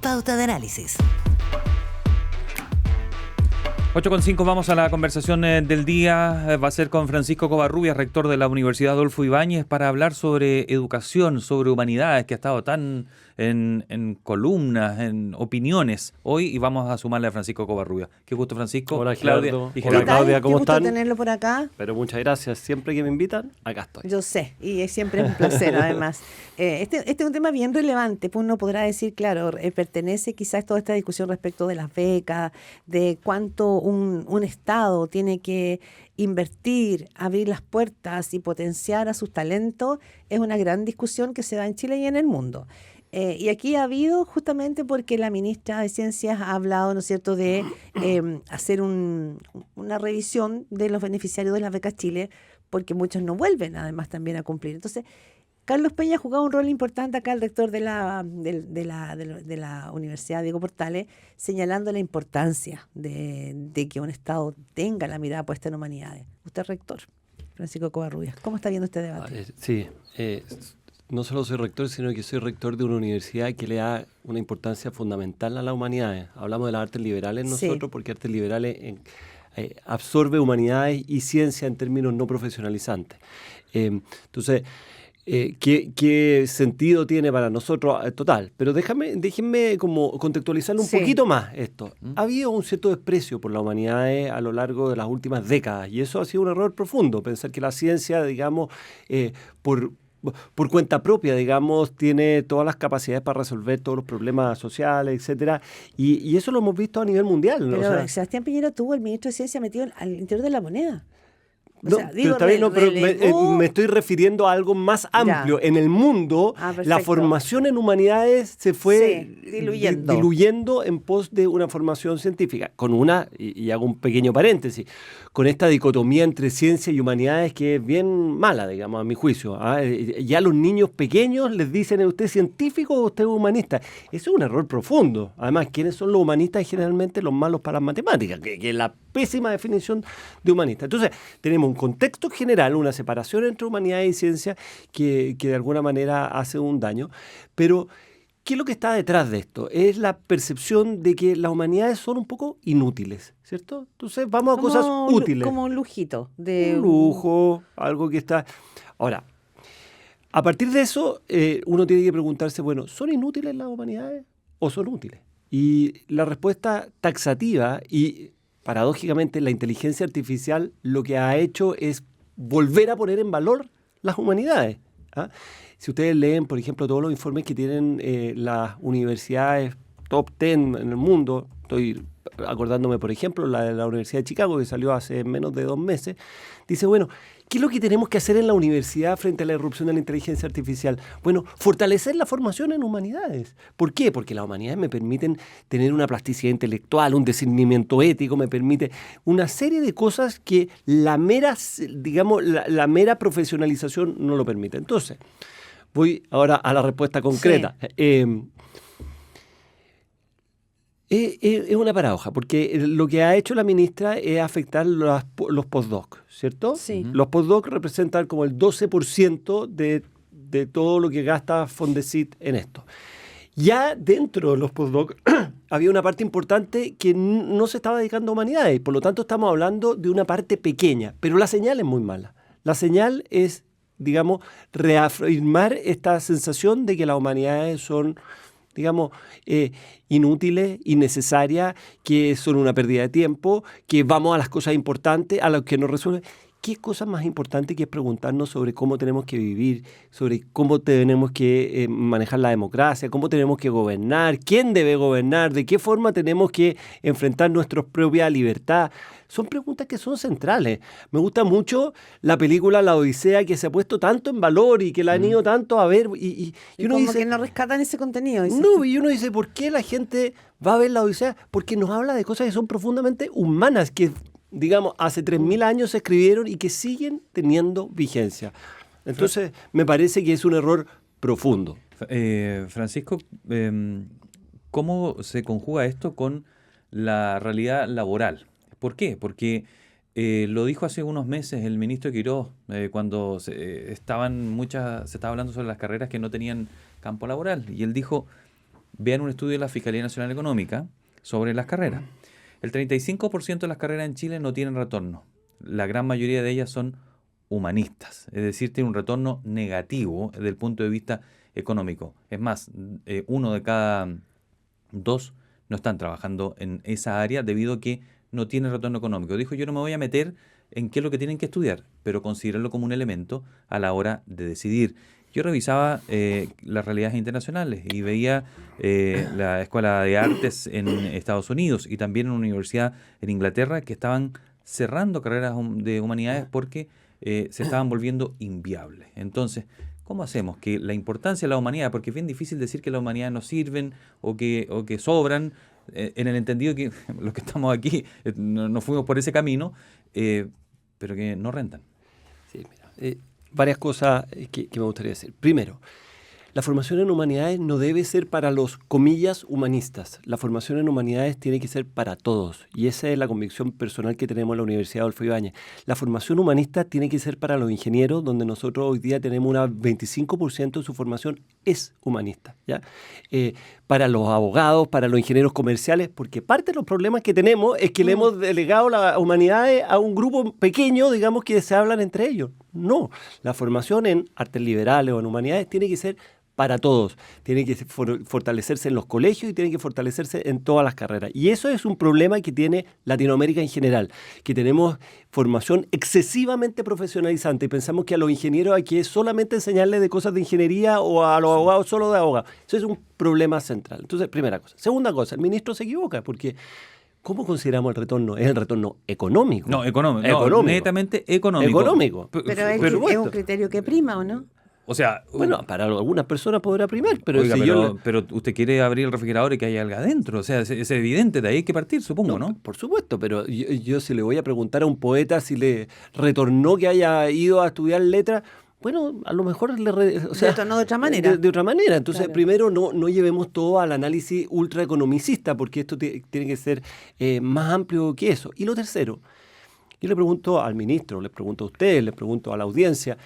Pauta de Análisis. 8:05, vamos a la conversación del día. Va a ser con Francisco Covarrubias, rector de la Universidad Adolfo Ibáñez, para hablar sobre educación, sobre humanidades, que ha estado tan en columnas, en opiniones hoy, y vamos a sumarle a Francisco Covarrubias. Qué gusto, Francisco. Hola, Claudia. Hola, Claudia, ¿cómo están? Qué gusto tenerlo por acá. Pero muchas gracias. Siempre que me invitan, acá estoy. Yo sé, y siempre es un placer, además. Este es un tema bien relevante, pues uno podrá decir, claro, pertenece quizás a toda esta discusión respecto de las becas, de cuánto un Estado tiene que invertir, abrir las puertas y potenciar a sus talentos. Es una gran discusión que se da en Chile y en el mundo. Y aquí ha habido, justamente porque la ministra de Ciencias ha hablado, ¿no es cierto?, de hacer una revisión de los beneficiarios de las becas Chile, porque muchos no vuelven, además, también a cumplir. Entonces, Carlos Peña ha jugado un rol importante acá, el rector de la Universidad Diego Portales, señalando la importancia de que un Estado tenga la mirada puesta en humanidades. Usted, rector, Francisco Covarrubias, ¿cómo está viendo este debate? Sí, no solo soy rector, sino que soy rector de una universidad que le da una importancia fundamental a las humanidades. Hablamos de las artes liberales nosotros, sí, porque artes liberales absorbe humanidades y ciencia en términos no profesionalizantes. Entonces, ¿qué sentido tiene para nosotros? Total, pero déjenme como contextualizarlo un poquito más esto. Ha habido un cierto desprecio por las humanidades a lo largo de las últimas décadas, y eso ha sido un error profundo, pensar que la ciencia, digamos, por cuenta propia, digamos, tiene todas las capacidades para resolver todos los problemas sociales, etcétera, y eso lo hemos visto a nivel mundial, ¿no? Pero Sebastián Piñera tuvo el ministro de Ciencia metido al interior de la moneda. Me estoy refiriendo a algo más amplio. Ya. En el mundo, la formación en humanidades se fue diluyendo en pos de una formación científica, y hago un pequeño paréntesis, con esta dicotomía entre ciencia y humanidades que es bien mala, digamos, a mi juicio. Ya los niños pequeños les dicen, ¿usted es científico o usted es humanista? Eso es un error profundo. Además, ¿quiénes son los humanistas? Generalmente los malos para las matemáticas, que es la pésima definición de humanista. Entonces, tenemos un contexto general, una separación entre humanidad y ciencia que de alguna manera hace un daño, pero ¿qué es lo que está detrás de esto? Es la percepción de que las humanidades son un poco inútiles, ¿cierto? Entonces vamos a cosas útiles. Como un lujito. Un lujo, algo que está... Ahora, a partir de eso, uno tiene que preguntarse, bueno, ¿son inútiles las humanidades o son útiles? Y la respuesta taxativa y... paradójicamente, la inteligencia artificial lo que ha hecho es volver a poner en valor las humanidades. Si ustedes leen, por ejemplo, todos los informes que tienen las universidades top 10 en el mundo, estoy acordándome, por ejemplo, la de la Universidad de Chicago, que salió hace menos de 2 meses, dice, bueno, ¿qué es lo que tenemos que hacer en la universidad frente a la irrupción de la inteligencia artificial? Bueno, fortalecer la formación en humanidades. ¿Por qué? Porque las humanidades me permiten tener una plasticidad intelectual, un discernimiento ético, me permite una serie de cosas que la mera profesionalización no lo permite. Entonces, voy ahora a la respuesta concreta. Sí. Es una paradoja, porque lo que ha hecho la ministra es afectar los postdoc, ¿cierto? Sí. Los postdoc representan como el 12% de todo lo que gasta Fondesit en esto. Ya dentro de los postdoc había una parte importante que no se estaba dedicando a humanidades, por lo tanto estamos hablando de una parte pequeña, pero la señal es muy mala. La señal es, digamos, reafirmar esta sensación de que las humanidades son... digamos, inútiles, innecesarias, que son una pérdida de tiempo, que vamos a las cosas importantes, a las que nos resuelven. ¿Qué cosa más importante que es preguntarnos sobre cómo tenemos que vivir, sobre cómo tenemos que manejar la democracia, cómo tenemos que gobernar, quién debe gobernar, de qué forma tenemos que enfrentar nuestra propia libertad? Son preguntas que son centrales. Me gusta mucho la película La Odisea, que se ha puesto tanto en valor y que la han ido tanto a ver. Y uno como dice, que no rescatan ese contenido. No, y uno dice, ¿por qué la gente va a ver La Odisea? Porque nos habla de cosas que son profundamente humanas, que, digamos, hace 3.000 años se escribieron y que siguen teniendo vigencia. Entonces, me parece que es un error profundo. Francisco, ¿cómo se conjuga esto con la realidad laboral? ¿Por qué? Porque lo dijo hace unos meses el ministro Quirós, cuando se estaba hablando sobre las carreras que no tenían campo laboral. Y él dijo, vean un estudio de la Fiscalía Nacional Económica sobre las carreras. El 35% de las carreras en Chile no tienen retorno. La gran mayoría de ellas son humanistas, es decir, tiene un retorno negativo desde el punto de vista económico. Es más, 1 de cada 2 no están trabajando en esa área debido a que no tiene retorno económico. Dijo, yo no me voy a meter en qué es lo que tienen que estudiar, pero considérenlo como un elemento a la hora de decidir. Yo revisaba las realidades internacionales y veía la Escuela de Artes en Estados Unidos y también en una universidad en Inglaterra que estaban cerrando carreras de humanidades porque se estaban volviendo inviables. Entonces, ¿cómo hacemos que la importancia de la humanidad, porque es bien difícil decir que las humanidades no sirven o que sobran, en el entendido que los que estamos aquí no fuimos por ese camino, pero que no rentan? Sí, mira, varias cosas que me gustaría decir. Primero, la formación en humanidades no debe ser para los, comillas, humanistas. La formación en humanidades tiene que ser para todos. Y esa es la convicción personal que tenemos en la Universidad Adolfo Ibáñez. La formación humanista tiene que ser para los ingenieros, donde nosotros hoy día tenemos un 25% de su formación es humanista, ¿ya? Para los abogados, para los ingenieros comerciales, porque parte de los problemas que tenemos es que le hemos delegado las humanidades a un grupo pequeño, digamos, que se hablan entre ellos. No, la formación en artes liberales o en humanidades tiene que ser para todos. Tiene que fortalecerse en los colegios y tiene que fortalecerse en todas las carreras. Y eso es un problema que tiene Latinoamérica en general, que tenemos formación excesivamente profesionalizante y pensamos que a los ingenieros hay que solamente enseñarles de cosas de ingeniería o a los abogados solo de abogados. Eso es un problema central. Entonces, primera cosa. Segunda cosa, el ministro se equivoca porque ¿cómo consideramos el retorno? Es el retorno económico. No, económico. No, netamente económico. Económico. Pero es un criterio que prima, ¿o no? O sea, bueno, para algunas personas podrá primar, pero oiga, pero usted quiere abrir el refrigerador y que haya algo adentro. O sea, es evidente, de ahí hay que partir, supongo, ¿no? Por supuesto, pero yo si le voy a preguntar a un poeta si le retornó que haya ido a estudiar letras, bueno, a lo mejor retornó de otra manera. De otra manera. Entonces, claro. Primero, no llevemos todo al análisis ultraeconomicista, porque esto tiene que ser más amplio que eso. Y lo tercero, yo le pregunto al ministro, le pregunto a usted, le pregunto a la audiencia,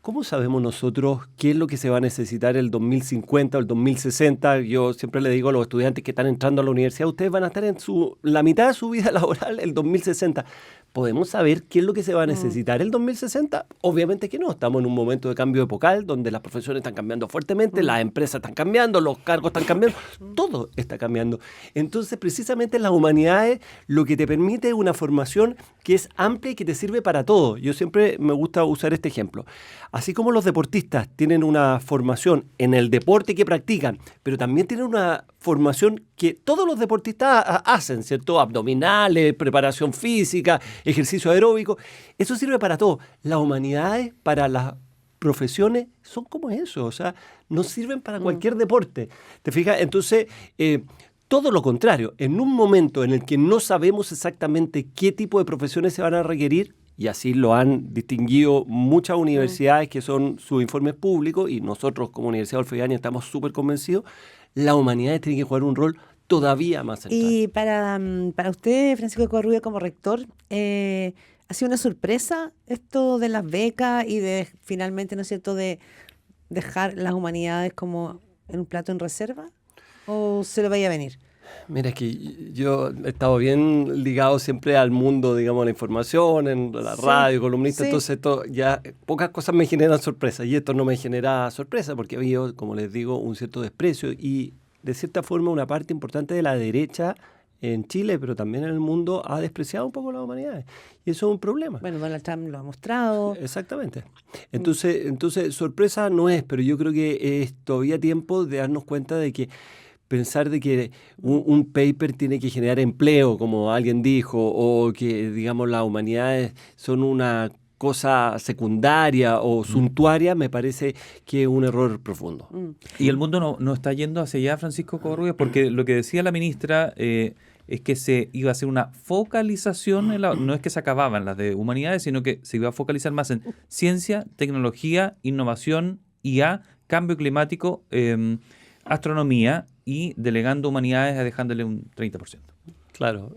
¿cómo sabemos nosotros qué es lo que se va a necesitar el 2050 o el 2060? Yo siempre le digo a los estudiantes que están entrando a la universidad, ustedes van a estar en la mitad de su vida laboral el 2060. ¿Podemos saber qué es lo que se va a necesitar el 2060? Obviamente que no. Estamos en un momento de cambio epocal donde las profesiones están cambiando fuertemente, las empresas están cambiando, los cargos están cambiando, todo está cambiando. Entonces, precisamente las humanidades lo que te permite es una formación que es amplia y que te sirve para todo. Yo siempre me gusta usar este ejemplo. Así como los deportistas tienen una formación en el deporte que practican, pero también tienen una formación que todos los deportistas hacen, ¿cierto? Abdominales, preparación física, ejercicio aeróbico. Eso sirve para todo. Las humanidades, para las profesiones, son como eso. O sea, no sirven para cualquier deporte. ¿Te fijas? Entonces, todo lo contrario. En un momento en el que no sabemos exactamente qué tipo de profesiones se van a requerir, y así lo han distinguido muchas universidades que son sus informes públicos, y nosotros como Universidad Adolfo Ibáñez estamos súper convencidos, las humanidades tienen que jugar un rol todavía más central. Y para usted, Francisco Covarrubias, como rector, ¿ha sido una sorpresa esto de las becas y de finalmente, ¿no es cierto?, de dejar las humanidades como en un plato en reserva? ¿O se lo vaya a venir? Mira, es que yo he estado bien ligado siempre al mundo, digamos, de la información, en la radio, columnista, entonces esto ya pocas cosas me generan sorpresa y esto no me genera sorpresa porque había, como les digo, un cierto desprecio y de cierta forma una parte importante de la derecha en Chile, pero también en el mundo, ha despreciado un poco las humanidades. Y eso es un problema. Bueno, Donald Trump lo ha mostrado. Exactamente. Entonces sorpresa no es, pero yo creo que es todavía tiempo de darnos cuenta de que pensar de que un paper tiene que generar empleo, como alguien dijo, o que, digamos, las humanidades son una cosa secundaria o suntuaria, me parece que es un error profundo. Y el mundo no está yendo hacia allá, Francisco Covarrubias, porque lo que decía la ministra es que se iba a hacer una focalización, no es que se acababan las de humanidades, sino que se iba a focalizar más en ciencia, tecnología, innovación, IA, cambio climático, astronomía, y delegando humanidades a dejándole un 30%. Claro,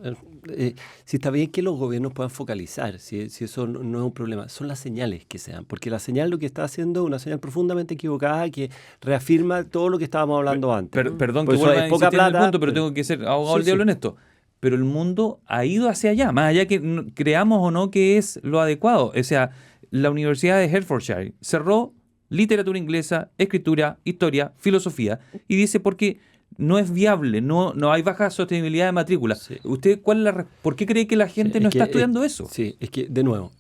si está bien que los gobiernos puedan focalizar, si eso no es un problema, son las señales que se dan, porque la señal lo que está haciendo es una señal profundamente equivocada que reafirma todo lo que estábamos hablando antes. Perdón que vuelva a insistir en el punto, pero tengo que ser abogado del diablo en esto. Pero el mundo ha ido hacia allá, más allá que creamos o no que es lo adecuado. O sea, la Universidad de Hertfordshire cerró literatura inglesa, escritura, historia, filosofía, y dice porque no es viable, no hay baja sostenibilidad de matrícula. Sí. ¿Usted por qué cree que la gente no está estudiando eso? Sí, es que, de nuevo,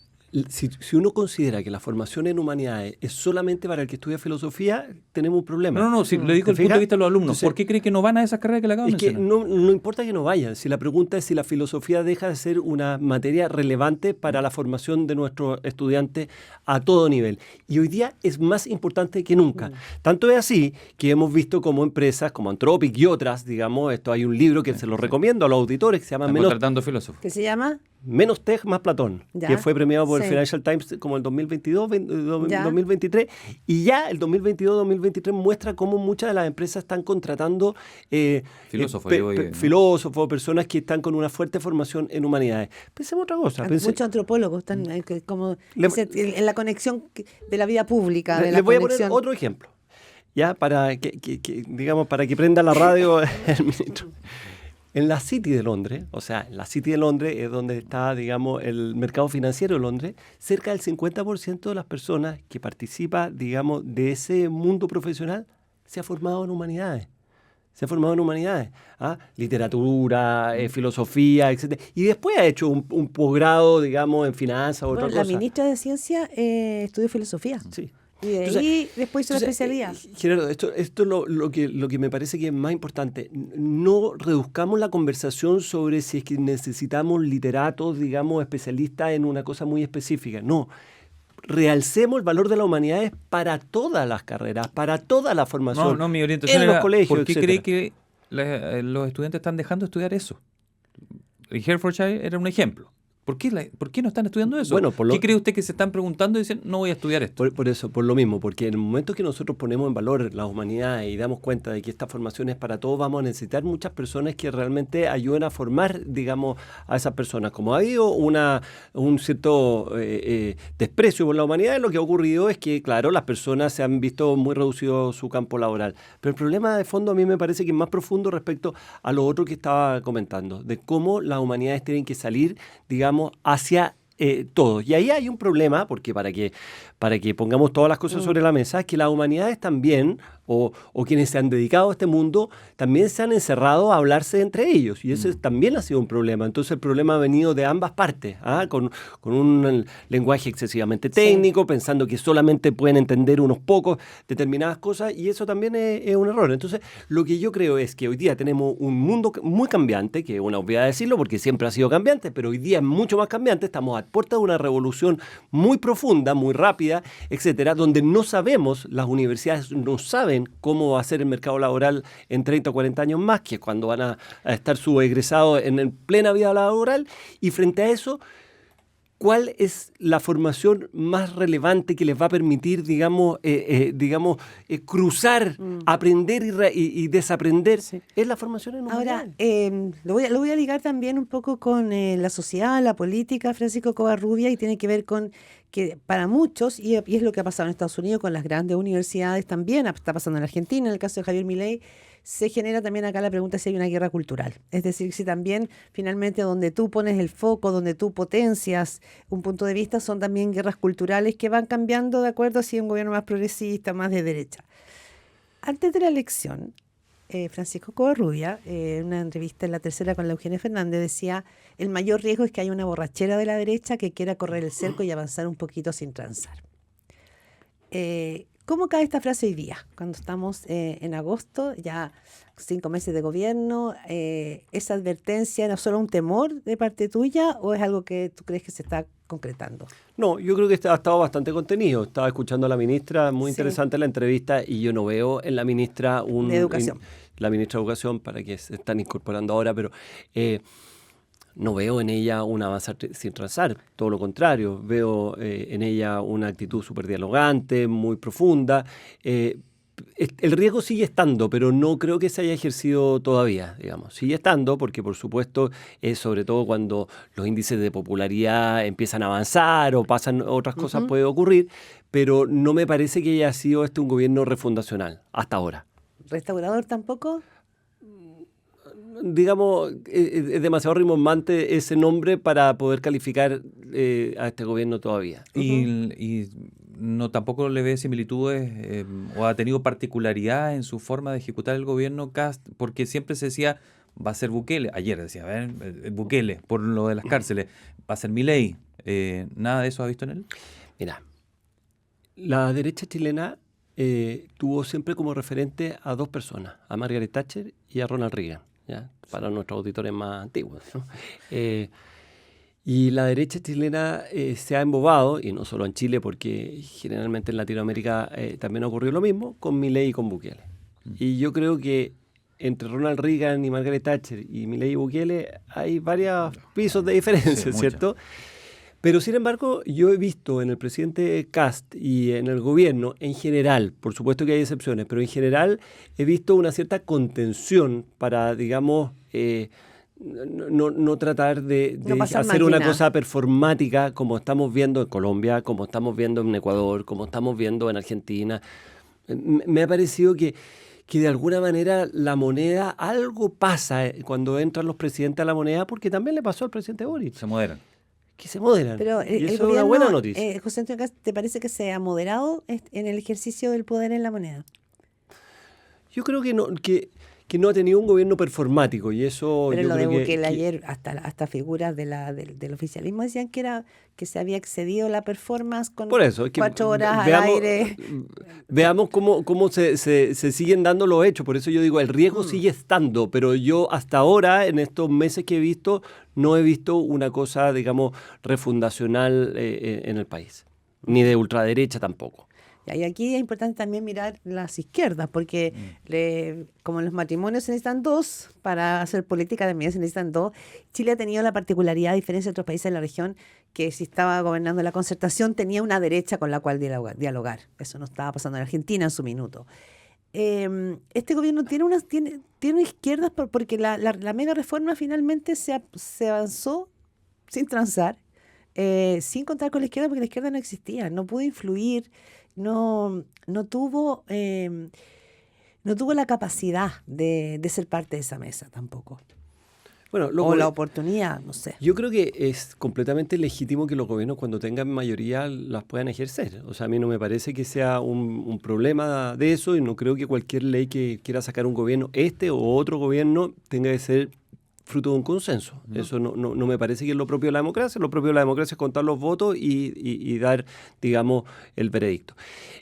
si uno considera que la formación en humanidades es solamente para el que estudia filosofía, tenemos un problema. No, sí, le digo el punto de vista de los alumnos. Entonces, ¿por qué cree que no van a esas carreras que le acabo de mencionar? Es que no importa que no vayan. Si la pregunta es si la filosofía deja de ser una materia relevante para la formación de nuestros estudiantes a todo nivel. Y hoy día es más importante que nunca. Tanto es así que hemos visto como empresas como Anthropic y otras, digamos, hay un libro que se lo recomiendo a los auditores que se llama Contratando filósofos. ¿Qué se llama? Menos Tech, más Platón, que fue premiado por el Financial Times como el 2022-2023, y ya el 2022-2023 muestra cómo muchas de las empresas están contratando filósofos, personas que están con una fuerte formación en humanidades. Pensemos otra cosa. Muchos antropólogos están como en la conexión de la vida pública. Les voy a poner otro ejemplo, ya para digamos, para que prenda la radio el ministro. En la City de Londres, o sea, en la City de Londres es donde está, digamos, el mercado financiero de Londres, cerca del 50% de las personas que participan, digamos, de ese mundo profesional se ha formado en humanidades. Literatura, filosofía, etc. Y después ha hecho un posgrado, digamos, en finanzas o otra cosa. La ministra de Ciencia estudió filosofía. Sí. Y de ahí después hizo la especialidad. Gerardo, esto es lo que me parece que es más importante. No reduzcamos la conversación sobre si es que necesitamos literatos, digamos, especialistas en una cosa muy específica. No. Realcemos el valor de las humanidades para todas las carreras, para toda la formación. No, mi orientación en los colegios, ¿por qué cree que los estudiantes están dejando de estudiar eso? Y Hertfordshire era un ejemplo. ¿Por qué no están estudiando eso? Bueno, ¿Qué cree usted que se están preguntando y dicen, no voy a estudiar esto? Por lo mismo, porque en el momento que nosotros ponemos en valor las humanidades y damos cuenta de que esta formación es para todos, vamos a necesitar muchas personas que realmente ayuden a formar, digamos, a esas personas. Como ha habido un cierto desprecio por la humanidad, lo que ha ocurrido es que, claro, las personas se han visto muy reducido su campo laboral. Pero el problema de fondo a mí me parece que es más profundo respecto a lo otro que estaba comentando, de cómo las humanidades tienen que salir, digamos, hacia todos. Y ahí hay un problema, porque para que pongamos todas las cosas sobre la mesa, es que las humanidades también, o quienes se han dedicado a este mundo, también se han encerrado a hablarse entre ellos. Y ese también ha sido un problema. Entonces el problema ha venido de ambas partes, con un lenguaje excesivamente técnico, pensando que solamente pueden entender unos pocos determinadas cosas, y eso también es un error. Entonces lo que yo creo es que hoy día tenemos un mundo muy cambiante, que es una obviedad decirlo porque siempre ha sido cambiante, pero hoy día es mucho más cambiante. Estamos a puerta de una revolución muy profunda, muy rápida, etcétera, donde no sabemos, las universidades no saben cómo va a ser el mercado laboral en 30 o 40 años más, que es cuando van a estar sus egresados en plena vida laboral, y frente a eso, ¿cuál es la formación más relevante que les va a permitir, digamos, cruzar, aprender y desaprender? Sí. Es la formación en humanidades. Ahora, lo voy a ligar también un poco con la sociedad, la política, Francisco Covarrubias, y tiene que ver con que para muchos, y es lo que ha pasado en Estados Unidos con las grandes universidades, también está pasando en Argentina, en el caso de Javier Milei, se genera también acá la pregunta si hay una guerra cultural. Es decir, si también finalmente donde tú pones el foco, donde tú potencias un punto de vista, son también guerras culturales que van cambiando de acuerdo a si es un gobierno más progresista, más de derecha. Antes de la elección, Francisco Covarrubias, en una entrevista en La Tercera con la Eugenia Fernández, decía: el mayor riesgo es que haya una borrachera de la derecha que quiera correr el cerco y avanzar un poquito sin transar. ¿Cómo cae esta frase hoy día? Cuando estamos en agosto, ya 5 meses de gobierno, ¿esa advertencia no es solo un temor de parte tuya o es algo que tú crees que se está concretando? No, yo creo que ha estado bastante contenido. Estaba escuchando a la ministra, muy interesante la entrevista, y yo no veo en la ministra de Educación. La ministra de Educación, para que se están incorporando ahora, pero no veo en ella un avanzar sin transar, todo lo contrario. Veo en ella una actitud súper dialogante, muy profunda, el riesgo sigue estando, pero no creo que se haya ejercido todavía, digamos. Sigue estando porque, por supuesto, sobre todo cuando los índices de popularidad empiezan a avanzar o pasan otras cosas, puede ocurrir, pero no me parece que haya sido un gobierno refundacional hasta ahora. ¿Restaurador tampoco? Digamos, es demasiado rimbombante ese nombre para poder calificar a este gobierno todavía. Y no tampoco le ve similitudes o ha tenido particularidad en su forma de ejecutar el gobierno Kast, porque siempre se decía, va a ser Bukele, ayer decía, Bukele, por lo de las cárceles, va a ser Milei. ¿Nada de eso ha visto en él? Mira, la derecha chilena tuvo siempre como referente a dos personas, a Margaret Thatcher y a Ronald Reagan, ¿ya? Para nuestros auditores más antiguos, ¿no? Y la derecha chilena se ha embobado, y no solo en Chile, porque generalmente en Latinoamérica también ocurrió lo mismo, con Milei y con Bukele. Y yo creo que entre Ronald Reagan y Margaret Thatcher y Milei y Bukele hay varios pisos de diferencia, sí, ¿cierto? Pero sin embargo, yo he visto en el presidente Kast y en el gobierno en general, por supuesto que hay excepciones, pero en general he visto una cierta contención para, digamos, no tratar de hacer una cosa performática como estamos viendo en Colombia, como estamos viendo en Ecuador, como estamos viendo en Argentina. Me ha parecido que de alguna manera la moneda, algo pasa cuando entran los presidentes a la moneda, porque también le pasó al presidente Boric. Se moderan. Que se moderan. Pero y eso es una buena noticia. José Antonio Kast, ¿te parece que se ha moderado en el ejercicio del poder en la moneda? Yo creo que no ha tenido un gobierno performático y eso... Pero yo lo de creo Bukele ayer, hasta figuras del oficialismo decían que se había excedido la performance con por eso, es que 4 horas al aire. Veamos cómo se siguen dando los hechos. Por eso yo digo, el riesgo sigue estando, pero yo hasta ahora, en estos meses que he visto, no he visto una cosa, digamos, refundacional en el país. Ni de ultraderecha tampoco. Y aquí es importante también mirar las izquierdas, porque como en los matrimonios se necesitan dos, para hacer política también se necesitan dos. Chile ha tenido la particularidad, a diferencia de otros países de la región, que si estaba gobernando la Concertación tenía una derecha con la cual dialogar. Eso no estaba pasando en Argentina en su minuto. Este gobierno tiene izquierdas porque la mega reforma finalmente se avanzó sin transar, sin contar con la izquierda, porque la izquierda no existía, no pudo influir. No tuvo la capacidad de ser parte de esa mesa tampoco. Bueno, o la oportunidad, no sé. Yo creo que es completamente legítimo que los gobiernos cuando tengan mayoría las puedan ejercer. O sea, a mí no me parece que sea un problema de eso y no creo que cualquier ley que quiera sacar un gobierno, o otro gobierno, tenga que ser fruto de un consenso. Eso no me parece que es lo propio de la democracia. Lo propio de la democracia es contar los votos y dar, digamos, el veredicto.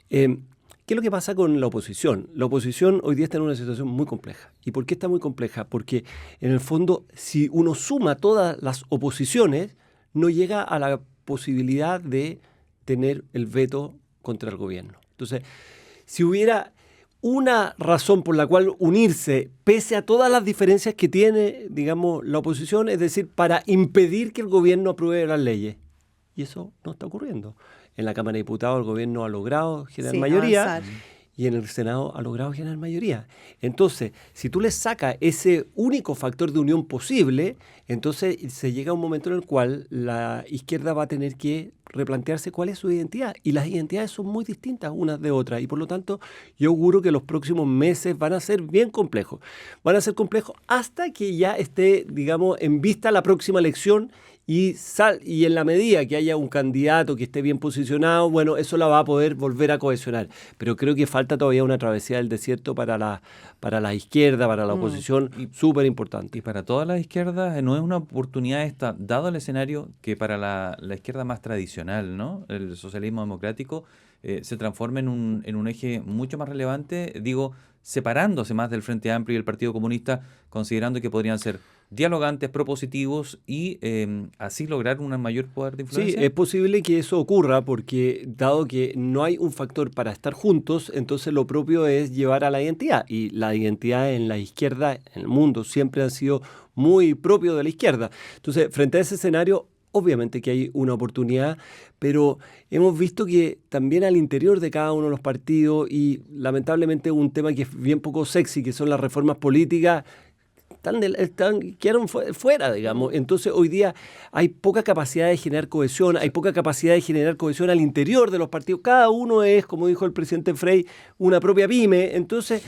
¿Qué es lo que pasa con la oposición? La oposición hoy día está en una situación muy compleja. ¿Y por qué está muy compleja? Porque, en el fondo, si uno suma todas las oposiciones, no llega a la posibilidad de tener el veto contra el gobierno. Entonces, si hubiera una razón por la cual unirse, pese a todas las diferencias que tiene, digamos, la oposición, es decir, para impedir que el gobierno apruebe las leyes. Y eso no está ocurriendo. En la Cámara de Diputados el gobierno ha logrado generar mayoría y en el Senado ha logrado generar mayoría. Entonces, si tú le sacas ese único factor de unión posible, entonces se llega a un momento en el cual la izquierda va a tener que replantearse cuál es su identidad. Y las identidades son muy distintas unas de otras. Y por lo tanto, yo auguro que los próximos meses van a ser bien complejos. Van a ser complejos hasta que ya esté, digamos, en vista la próxima elección. Y en la medida que haya un candidato que esté bien posicionado, bueno, eso la va a poder volver a cohesionar. Pero creo que falta todavía una travesía del desierto para la izquierda, para la oposición, súper importante. Y para todas las izquierdas no es una oportunidad esta, dado el escenario que para la izquierda más tradicional, ¿no? El socialismo democrático se transforma en un eje mucho más relevante, digo, separándose más del Frente Amplio y el Partido Comunista, considerando que podrían ser dialogantes, propositivos y así lograr un mayor poder de influencia? Sí, es posible que eso ocurra porque dado que no hay un factor para estar juntos, entonces lo propio es llevar a la identidad. Y la identidad en la izquierda, en el mundo, siempre ha sido muy propio de la izquierda. Entonces, frente a ese escenario, obviamente que hay una oportunidad, pero hemos visto que también al interior de cada uno de los partidos, y lamentablemente un tema que es bien poco sexy, que son las reformas políticas, quedaron fuera, digamos. Entonces hoy día hay poca capacidad de generar cohesión, hay poca capacidad de generar cohesión al interior de los partidos. Cada uno es, como dijo el presidente Frey, una propia pyme. Entonces,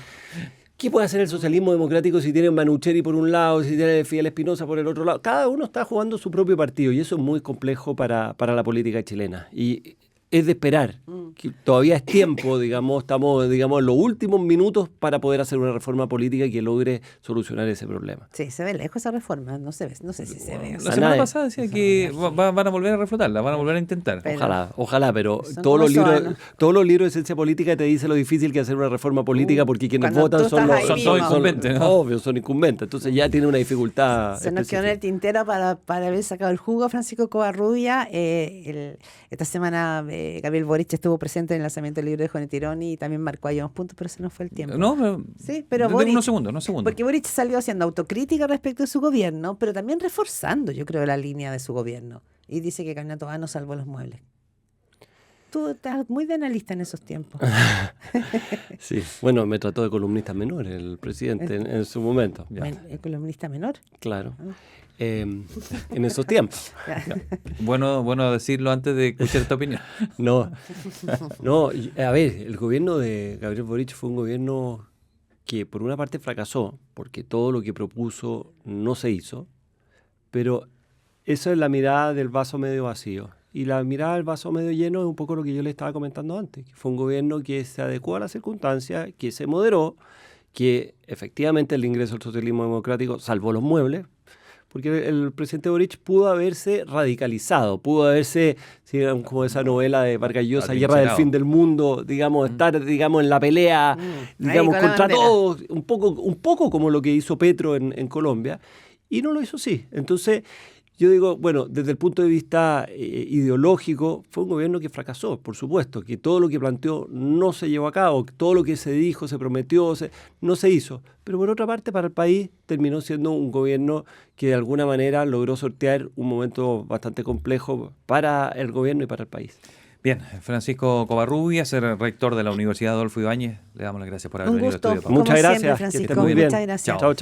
¿qué puede hacer el socialismo democrático si tiene Manucheri por un lado, si tiene Fidel Espinosa por el otro lado? Cada uno está jugando su propio partido y eso es muy complejo para la política chilena. Y es de esperar, que todavía es tiempo, digamos, estamos en los últimos minutos para poder hacer una reforma política que logre solucionar ese problema. Sí, se ve lejos esa reforma, no sé si se ve. La semana pasada decía que van a volver a reflotarla, van a volver a intentar. Ojalá, pero todos los libros de ciencia política te dicen lo difícil que es hacer una reforma política porque quienes votan son todos incumbentes, ¿no? Obvio, son incumbentes, entonces ya tiene una dificultad. Se nos quedó en el tintero para haber sacado el jugo a Francisco Covarrubia. Esta semana Gabriel Boric estuvo presente en el lanzamiento del libro de Juan Tironi y también marcó ahí unos puntos, pero se nos fue el tiempo. Sí, pero Boric, unos segundos. Porque Boric salió haciendo autocrítica respecto de su gobierno, pero también reforzando, yo creo, la línea de su gobierno. Y dice que Carolina Toá no salvó los muebles. Tú estás muy de analista en esos tiempos. Sí, bueno, me trató de columnista menor el presidente en su momento. ¿El columnista menor? Claro. En esos tiempos. Bueno decirlo antes de escuchar esta opinión. No, a ver, el gobierno de Gabriel Boric fue un gobierno que por una parte fracasó, porque todo lo que propuso no se hizo, pero eso es la mirada del vaso medio vacío. Y la mirada del vaso medio lleno es un poco lo que yo le estaba comentando antes, que fue un gobierno que se adecuó a las circunstancias, que se moderó, que efectivamente el ingreso al socialismo democrático salvó los muebles, porque el presidente Boric pudo haberse radicalizado, pudo haberse, como esa novela de Vargas Llosa, Guerra del Fin del Mundo, digamos, estar, digamos, en la pelea, digamos, contra todos, un poco como lo que hizo Petro en Colombia, y no lo hizo así. Entonces, yo digo, bueno, desde el punto de vista ideológico, fue un gobierno que fracasó, por supuesto, que todo lo que planteó no se llevó a cabo, todo lo que se dijo, se prometió, no se hizo. Pero por otra parte, para el país terminó siendo un gobierno que de alguna manera logró sortear un momento bastante complejo para el gobierno y para el país. Bien, Francisco Covarrubias, rector de la Universidad Adolfo Ibáñez, le damos las gracias por haber venido al estudio. Muchas gracias. Francisco. Muy bien. Muchas gracias. Chao.